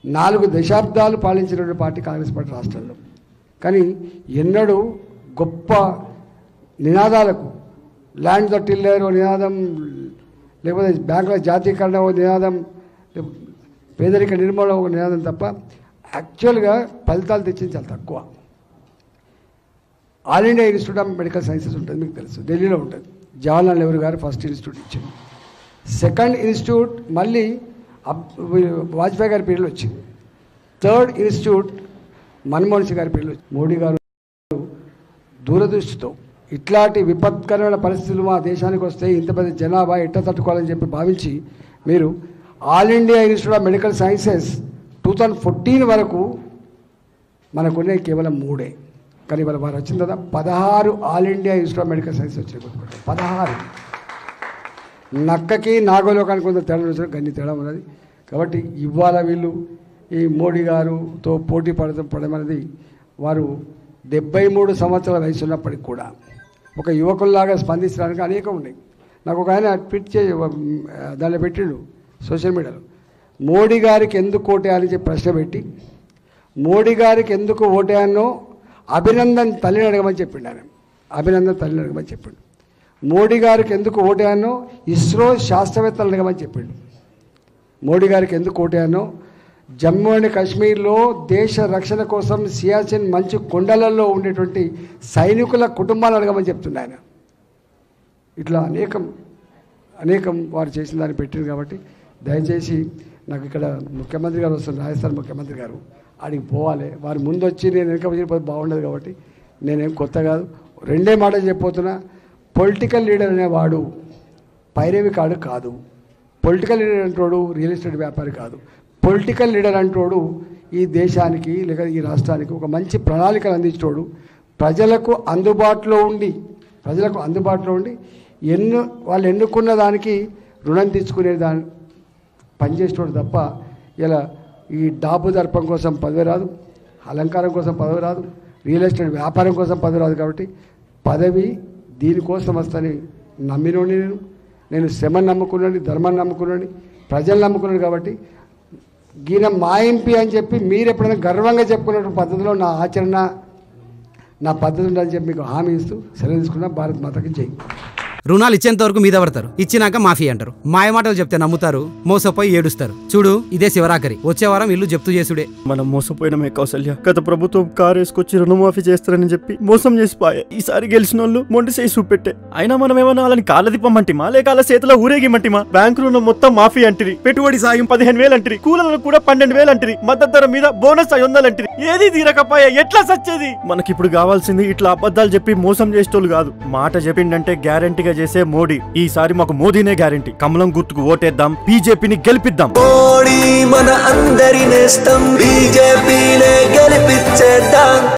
4 దశాబ్దాలు పాలించినటువంటి party Congress party రాష్ట్రంలో. కానీ ఎన్నడూ గొప్ప నినాదాలకు ల్యాండ్ ద టిల్లర్ ఓ నినాదం, లేకపోతే బ్యాంకుల జాతీయకరణ ఓ నినాదం, పేదరిక నిర్మూలన ఒక నినాదం తప్ప యాక్చువల్గా ఫలితాలు తెచ్చింది చాలా తక్కువ. All India institute of medical sciences ఉంటుంది, మీకు తెలుసు, ఢిల్లీలో ఉంటుంది. జవహర్లాల్ నెహ్రూ గారు ఫస్ట్ ఇన్స్టిట్యూట్ ఇచ్చింది. సెకండ్ ఇన్స్టిట్యూట్ మళ్ళీ వాజ్పేయి గారి పీరియడ్లో వచ్చింది. థర్డ్ ఇన్స్టిట్యూట్ మన్మోహన్ సింగ్ గారి పీరియడ్లో వచ్చింది. మోడీ గారు దూరదృష్టితో ఇట్లాంటి విపత్కరమైన పరిస్థితులు మా దేశానికి వస్తే ఇంత పెద్ద జనాభా ఎట్ట తట్టుకోవాలని చెప్పి భావించి మీరు all India institute of medical sciences 2014 వరకు మనకునే కేవలం 3. కానీ ఇవాళ వారు వచ్చిన తర్వాత 16 all India institute of medical science వచ్చాయి. 16. నక్కకి నాగలోకానికి కొంత తేడా వచ్చిన గన్ని తేడా ఉన్నది. కాబట్టి ఇవాళ వీళ్ళు ఈ మోడీ గారుతో పోటీ పడమనేది వారు 73 సంవత్సరాల వయసు ఉన్నప్పటికి కూడా ఒక యువకుల్లాగా స్పందించడానికి అనేకం ఉన్నాయి. నాకు ఒక ఆయన ట్వీట్ దానిలో పెట్టిండు సోషల్ మీడియాలో, మోడీ గారికి ఎందుకు ఓటేయాలని చెప్పి ప్రశ్న పెట్టి, మోడీ గారికి ఎందుకు ఓటేయానో అభినందన్ తల్లిని అడగమని చెప్పిండు. ఆయన అభినందన్ తల్లిని అడగమని చెప్పిండు. మోడీ గారికి ఎందుకు ఓటేయానో ఇస్రో శాస్త్రవేత్తలు అడగమని చెప్పిండు. మోడీ గారికి ఎందుకు ఓటేయానో జమ్మూ అండ్ కాశ్మీర్లో దేశ రక్షణ కోసం సియాచిన్ మంచు కొండలలో ఉండేటువంటి సైనికుల కుటుంబాలు అడగమని చెప్తుండే ఆయన. ఇట్లా అనేకం వారు చేసిన దాన్ని పెట్టింది. కాబట్టి దయచేసి నాకు ఇక్కడ ముఖ్యమంత్రి గారు వస్తున్నారు, రాజస్థాన్ ముఖ్యమంత్రి గారు, ఆడికి పోవాలి. వారు ముందు వచ్చి నేను వెనక వచ్చిపోతే బాగుండదు. కాబట్టి నేనేం కొత్త కాదు, 2 మాటలు చెప్పబోతున్నా. పొలిటికల్ లీడర్ అనేవాడు పైరవి కాదు. పొలిటికల్ లీడర్ అంటోడు రియల్ ఎస్టేట్ వ్యాపారి కాదు. పొలిటికల్ లీడర్ అంటోడు ఈ దేశానికి లేక ఈ రాష్ట్రానికి ఒక మంచి ప్రణాళికలు అందించేటోడు, ప్రజలకు అందుబాటులో ఉండి వాళ్ళు ఎన్నుకున్న దానికి రుణం తీసుకునే దాన్ని పనిచేసేటోడు తప్ప ఇలా ఈ డాబు దర్పం కోసం పదవి రాదు, అలంకారం కోసం పదవి రాదు, రియల్ ఎస్టేట్ వ్యాపారం కోసం పదవి రాదు. కాబట్టి పదవి దీనికోసం వస్తని నమ్మినోని నేను శ్రమను నమ్ముకున్నాను, ధర్మాన్ని నమ్ముకున్నాను, ప్రజలు నమ్ముకున్నాను. కాబట్టి ఈయన మా ఎంపీ అని చెప్పి మీరు ఎప్పుడైనా గర్వంగా చెప్పుకున్న పద్ధతిలో నా ఆచరణ నా పద్ధతి ఉందని చెప్పి మీకు హామీ ఇస్తూ సెలవు తీసుకున్నా. భారత్ మాతకి జై. రుణాలు ఇచ్చేంత వరకు మీద పడతారు, ఇచ్చినాక మాఫీ అంటారు. మాయమాటలు చెప్తే నమ్ముతారు, మోసపోయి ఏడుస్తారు. చూడు, ఇదే శివరాకరి. వచ్చే వారం ఇల్లు జప్తు చేసుడే. మనం మోసపోయినమే కౌసల్య. గత ప్రభుత్వం కారు వేసుకొచ్చి రుణమాఫీ చేస్తారని చెప్పి మోసం చేసిపోయా. ఈసారి గెలిచిన వాళ్ళు మొండి చేసి చూపెట్టే. అయినా మనం ఏమన్నా వాళ్ళని కాళ్ళ దిప్పమంటిమా లేక వాళ్ళ చేతిలో ఊరేగిమంటిమా? బ్యాంకు రుణం మొత్తం మాఫీ అంటిరి, పెట్టుబడి సాయం 15,000 అంటిరి, కూలీలకు కూడా 12,000 అంటిరి, మద్దతు ధర మీద బోనస్ 500 అంటిరి. ఏది తీరకపోయా ఎట్లా సచ్చేది? మనకిప్పుడు కావాల్సింది ఇట్లా అబద్ధాలు చెప్పి మోసం చేసేటోళ్ళు కాదు. మాట చెప్పిండంటే గ్యారంటీగా చేసే మోడీ. ఈసారి మాకు మోదీనే గ్యారంటీ. కమలం గుర్తుకు ఓటేద్దాం, బీజేపీని గెలిపిద్దాం. మోడీ మన అందరి నేస్తం, బీజేపీనే గెలిపించేద్దాం.